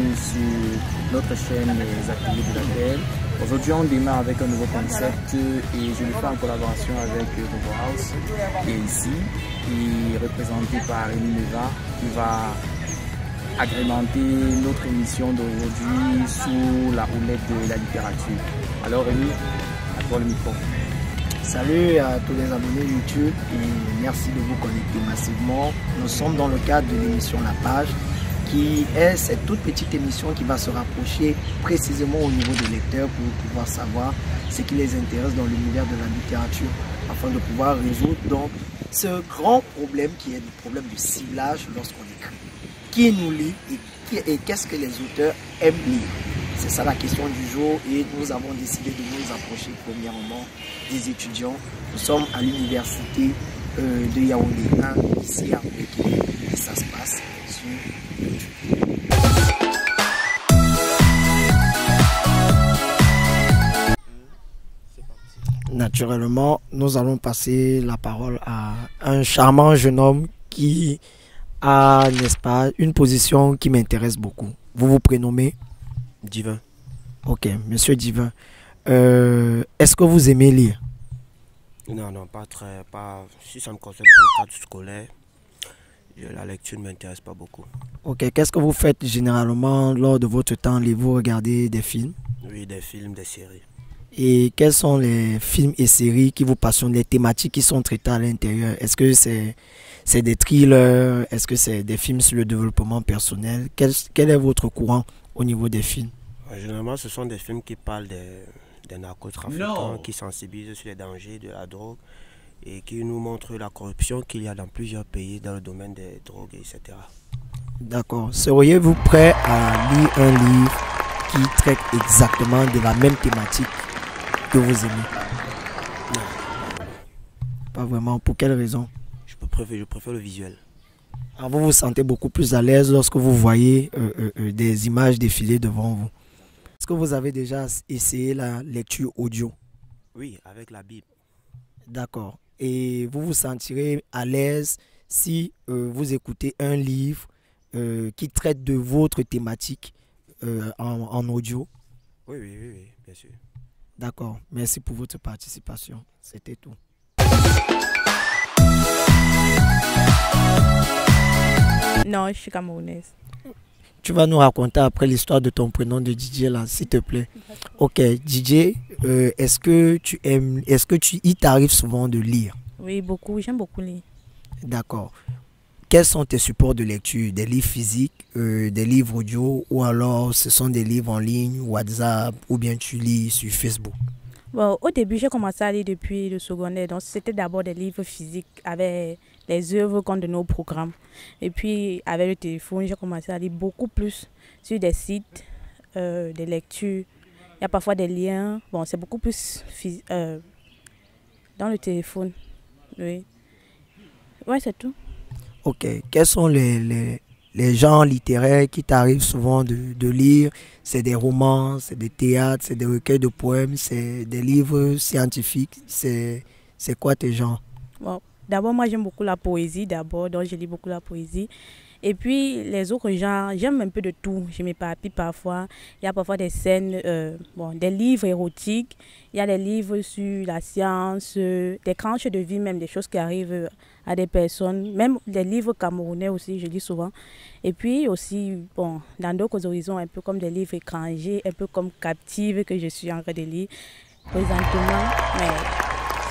bienvenue sur notre chaîne Les Ateliers de la Terre. Aujourd'hui on démarre avec un nouveau concept et je le fais en collaboration avec Bobo House qui est ici et représenté par Rémi Neva qui va agrémenter notre émission d'aujourd'hui sous la houlette de la littérature. Alors Rémi, à toi le micro. Salut à tous les abonnés YouTube et merci de vous connecter massivement. Nous sommes dans le cadre de l'émission La Page qui est cette toute petite émission qui va se rapprocher précisément au niveau des lecteurs pour pouvoir savoir ce qui les intéresse dans l'univers de la littérature afin de pouvoir résoudre donc ce grand problème qui est le problème du ciblage lorsqu'on écrit. Qui nous lit et qu'est-ce que les auteurs aiment lire? C'est ça la question du jour et nous avons décidé de nous approcher premièrement des étudiants. Nous sommes à l'université de Yaoundé 1, ici à Mbekele, et ça se passe sur YouTube. Naturellement, nous allons passer la parole à un charmant jeune homme qui a, n'est-ce pas, une position qui m'intéresse beaucoup. Vous vous prénommez? Divin. Ok, monsieur Divin. Est-ce que vous aimez lire? Non, pas très. Si ça me concerne pour le cadre scolaire, la lecture ne m'intéresse pas beaucoup. Ok, qu'est-ce que vous faites généralement lors de votre temps libre? Vous regardez des films? Oui, des films, des séries. Et quels sont les films et séries qui vous passionnent, les thématiques qui sont traitées à l'intérieur? Est-ce que c'est des thrillers? Est-ce que c'est des films sur le développement personnel? Quel est votre courant au niveau des films? Généralement, ce sont des films qui parlent des narcotrafiquants, qui sensibilisent sur les dangers de la drogue et qui nous montrent la corruption qu'il y a dans plusieurs pays dans le domaine des drogues, etc. D'accord. Seriez-vous prêt à lire un livre qui traite exactement de la même thématique que vous aimez? Non. Pas vraiment. Pour quelle raison? Je préfère le visuel. Alors vous vous sentez beaucoup plus à l'aise lorsque vous voyez des images défiler devant vous. Est-ce que vous avez déjà essayé la lecture audio? Oui, avec la Bible. D'accord. Et vous vous sentirez à l'aise si vous écoutez un livre qui traite de votre thématique en audio? Oui, bien sûr. D'accord. Merci pour votre participation. C'était tout. Non, je suis camerounaise. Tu vas nous raconter après l'histoire de ton prénom de Didier là, s'il te plaît. Ok, Didier, est-ce que il t'arrive souvent de lire? Oui, beaucoup. J'aime beaucoup lire. D'accord. Quels sont tes supports de lecture? Des livres physiques, des livres audio ou alors ce sont des livres en ligne, WhatsApp ou bien tu lis sur Facebook? Bon, au début, j'ai commencé à lire depuis le secondaire. Donc, c'était d'abord des livres physiques avec les œuvres qu'on donnait au programme. Et puis, avec le téléphone, j'ai commencé à lire beaucoup plus sur des sites, des lectures. Il y a parfois des liens. Bon, c'est beaucoup plus dans le téléphone. Oui. Ouais, c'est tout. Ok. Quels sont les genres littéraires qui t'arrivent souvent de lire? C'est des romans, c'est des théâtres, c'est des recueils de poèmes, c'est des livres scientifiques. C'est quoi tes genres? Bon, d'abord, moi, j'aime beaucoup la poésie, donc je lis beaucoup la poésie. Et puis, les autres genres, j'aime un peu de tout. Je m'éparpille parfois. Il y a parfois des scènes, des livres érotiques. Il y a des livres sur la science, des tranches de vie, même des choses qui arrivent à des personnes. Même des livres camerounais aussi, je lis souvent. Et puis aussi, dans d'autres horizons, un peu comme des livres étrangers, un peu comme Captive, que je suis en train de lire présentement. Mais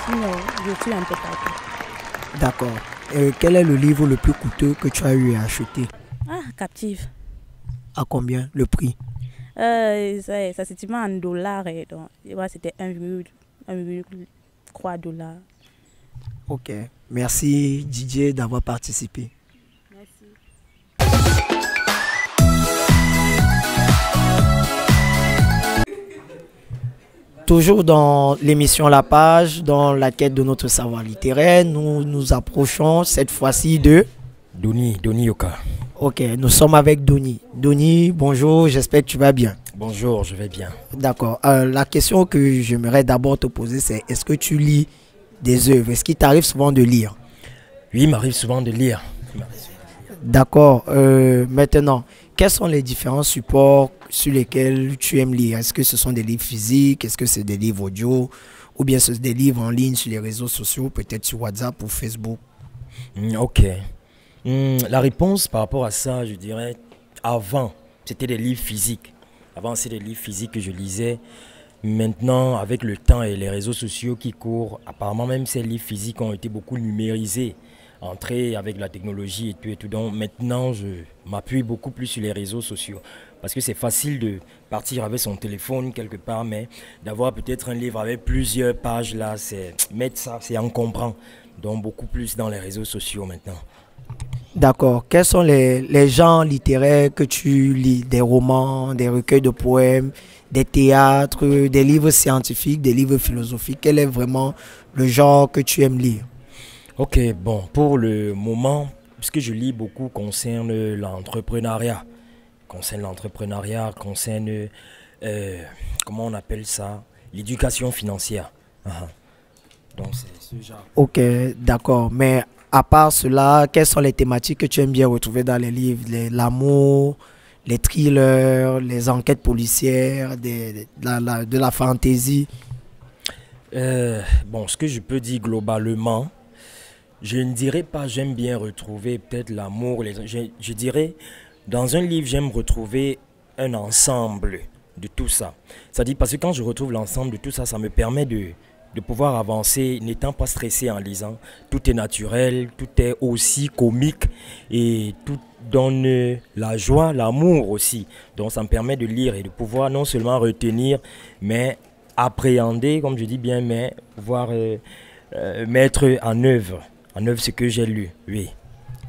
sinon, je suis un peu partout. D'accord. Quel est le livre le plus coûteux que tu as eu à acheter? Ah, Captive. À combien le prix? Ça se estimait en dollars. Donc, c'était 1,3 $. Ok. Merci Didier d'avoir participé. Merci. Toujours dans l'émission La Page, dans la quête de notre savoir littéraire, nous nous approchons cette fois-ci de... Doni Yoka. Ok, nous sommes avec Doni. Doni, bonjour, j'espère que tu vas bien. Bonjour, je vais bien. D'accord. La question que j'aimerais d'abord te poser, c'est est-ce que tu lis des œuvres? Est-ce qu'il t'arrive souvent de lire? Oui, il m'arrive souvent de lire. D'accord. Maintenant, quels sont les différents supports sur lesquels tu aimes lire? Est-ce que ce sont des livres physiques? Est-ce que c'est des livres audio? Ou bien c'est des livres en ligne sur les réseaux sociaux, peut-être sur WhatsApp ou Facebook? Ok. La réponse par rapport à ça, je dirais, avant, c'était des livres physiques. Avant, c'est des livres physiques que je lisais. Maintenant, avec le temps et les réseaux sociaux qui courent, apparemment même ces livres physiques ont été beaucoup numérisés, entrés avec la technologie et tout et tout. Donc maintenant, je m'appuie beaucoup plus sur les réseaux sociaux. Parce que c'est facile de partir avec son téléphone quelque part, mais d'avoir peut-être un livre avec plusieurs pages là, mettre ça, c'est encombrant. Donc beaucoup plus dans les réseaux sociaux maintenant. D'accord. Quels sont les genres littéraires que tu lis? Des romans, des recueils de poèmes, des théâtres, des livres scientifiques, des livres philosophiques? Quel est vraiment le genre que tu aimes lire? Ok, bon, pour le moment, ce que je lis beaucoup concerne l'entrepreneuriat. Concerne, comment on appelle ça? L'éducation financière. Donc c'est ce genre. Ok, d'accord. Mais à part cela, quelles sont les thématiques que tu aimes bien retrouver dans les livres? L'amour, les thrillers, les enquêtes policières, de la fantaisie? Bon, ce que je peux dire globalement, je ne dirais pas j'aime bien retrouver peut-être l'amour. Je dirais, dans un livre, j'aime retrouver un ensemble de tout ça. C'est-à-dire parce que quand je retrouve l'ensemble de tout ça, ça me permet de pouvoir avancer, n'étant pas stressé en lisant. Tout est naturel, tout est aussi comique et tout donne la joie, l'amour aussi. Donc ça me permet de lire et de pouvoir non seulement retenir, mais appréhender, comme je dis bien, mais pouvoir mettre en œuvre ce que j'ai lu, oui.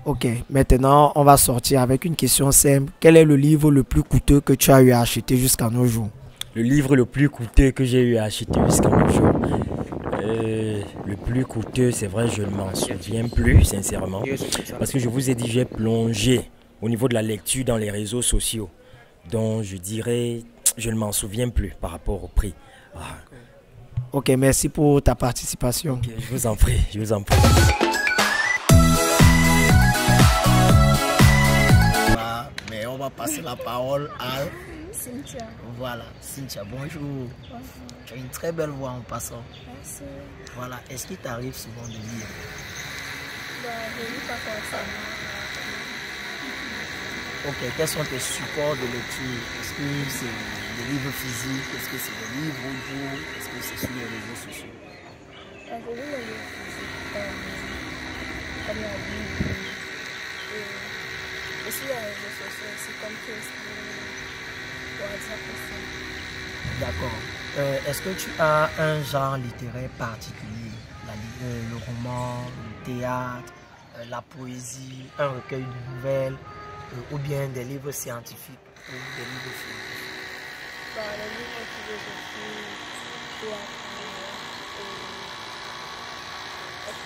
Ok, maintenant on va sortir avec une question simple. Quel est le livre le plus coûteux que tu as eu à acheter jusqu'à nos jours? Le livre le plus coûteux que j'ai eu à acheter jusqu'à nos jours. Le plus coûteux, c'est vrai, je ne m'en souviens plus, sincèrement. Parce que je vous ai dit, j'ai plongé au niveau de la lecture dans les réseaux sociaux. Donc je dirais, je ne m'en souviens plus par rapport au prix. Ok, merci pour ta participation. Okay, je vous en prie, je vous en prie. Mais on va passer la parole à Cynthia. Voilà, Cynthia, bonjour. Bonjour. Tu as une très belle voix en passant. Merci. Voilà, est-ce qu'il t'arrive souvent de lire? Je ne lis pas forcément. Ok, quels sont tes supports de lecture? Est-ce que c'est des livres physiques? Est-ce que c'est des livres audio? Est-ce que c'est sur les réseaux sociaux? Je lis les livres physiques comme la Bible. Et sur les réseaux sociaux aussi comme Facebook, WhatsApp aussi. D'accord. Est-ce que tu as un genre littéraire particulier? Le roman, le théâtre, la poésie, un recueil de nouvelles, ou bien des livres scientifiques ou des livres philosophiques? Les livres philosophiques, théâtre et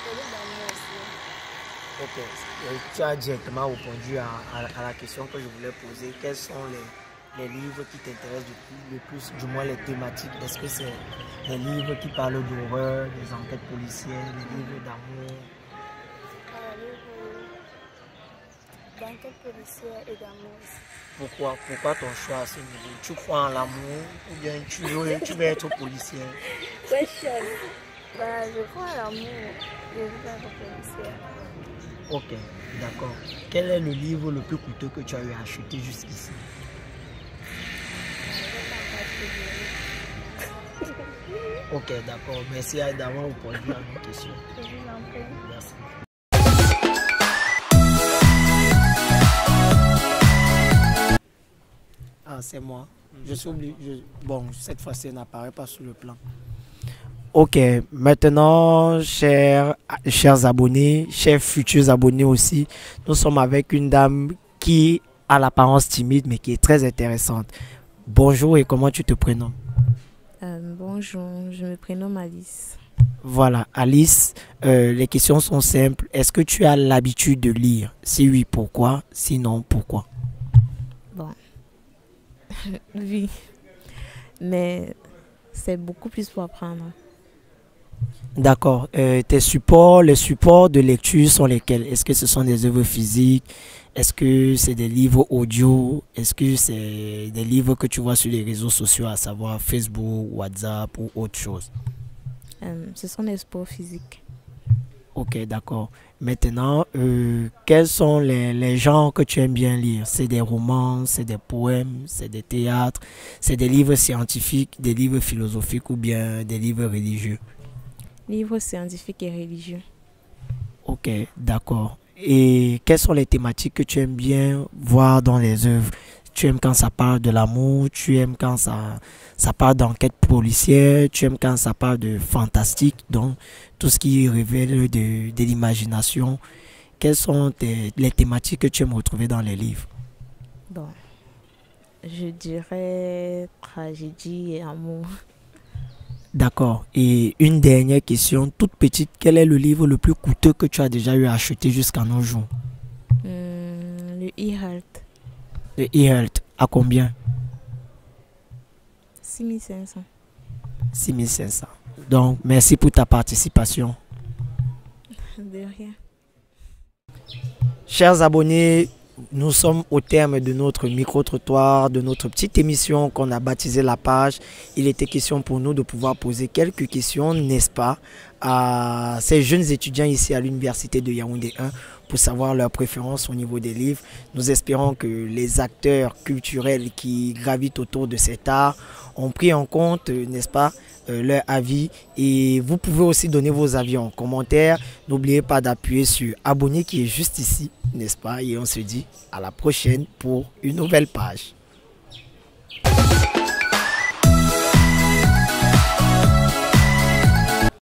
les livres d'amour aussi. Ok. Tu as directement répondu à la question que je voulais poser. Quels sont les livres qui t'intéressent le plus, du moins les thématiques? Est-ce que c'est des livres qui parlent d'horreur, des enquêtes policières, des livres d'amour? D'enquête policière et d'amour. Pourquoi ton choix à ce niveau? Tu crois en l'amour ou bien tu veux être policière? Je crois en l'amour et je veux être policière. Ok, d'accord. Quel est le livre le plus coûteux que tu as eu à acheter jusqu'ici? Ok, d'accord. Merci d'avoir répondu à nos questions. Je vous en prie. Merci. C'est moi. Je suis obligé. Bon, cette fois-ci, elle n'apparaît pas sur le plan. Ok, maintenant, chers abonnés, chers futurs abonnés aussi, nous sommes avec une dame qui a l'apparence timide, mais qui est très intéressante. Bonjour et comment tu te prénommes? Bonjour, je me prénomme Alice. Voilà, Alice, les questions sont simples. Est-ce que tu as l'habitude de lire? Si oui, pourquoi? Sinon, pourquoi? Bon, oui, mais c'est beaucoup plus pour apprendre. D'accord. Tes supports, les supports de lecture sont lesquels? Est-ce que ce sont des œuvres physiques? Est-ce que c'est des livres audio? Est-ce que c'est des livres que tu vois sur les réseaux sociaux, à savoir Facebook, WhatsApp ou autre chose? Ce sont des sports physiques. Ok, d'accord. Maintenant, quels sont les genres que tu aimes bien lire? C'est des romans, c'est des poèmes, c'est des théâtres, c'est des livres scientifiques, des livres philosophiques ou bien des livres religieux? Livres scientifiques et religieux. Ok, d'accord. Et quelles sont les thématiques que tu aimes bien voir dans les œuvres? Tu aimes quand ça parle de l'amour, tu aimes quand ça parle d'enquête policière, tu aimes quand ça parle de fantastique, donc tout ce qui révèle de l'imagination. Quelles sont les thématiques que tu aimes retrouver dans les livres? Bon, je dirais tragédie et amour. D'accord. Et une dernière question, toute petite, quel est le livre le plus coûteux que tu as déjà eu à acheter jusqu'à nos jours? Le e-health. Le e-health, à combien? 6500. 6500. Donc, merci pour ta participation. De rien. Chers abonnés, nous sommes au terme de notre micro-trottoir, de notre petite émission qu'on a baptisée La Page. Il était question pour nous de pouvoir poser quelques questions, n'est-ce pas, à ces jeunes étudiants ici à l'université de Yaoundé 1 pour savoir leurs préférences au niveau des livres. Nous espérons que les acteurs culturels qui gravitent autour de cet art ont pris en compte, n'est-ce pas, leur avis, et vous pouvez aussi donner vos avis en commentaire. N'oubliez pas d'appuyer sur abonner qui est juste ici, n'est-ce pas, et on se dit à la prochaine pour une nouvelle page.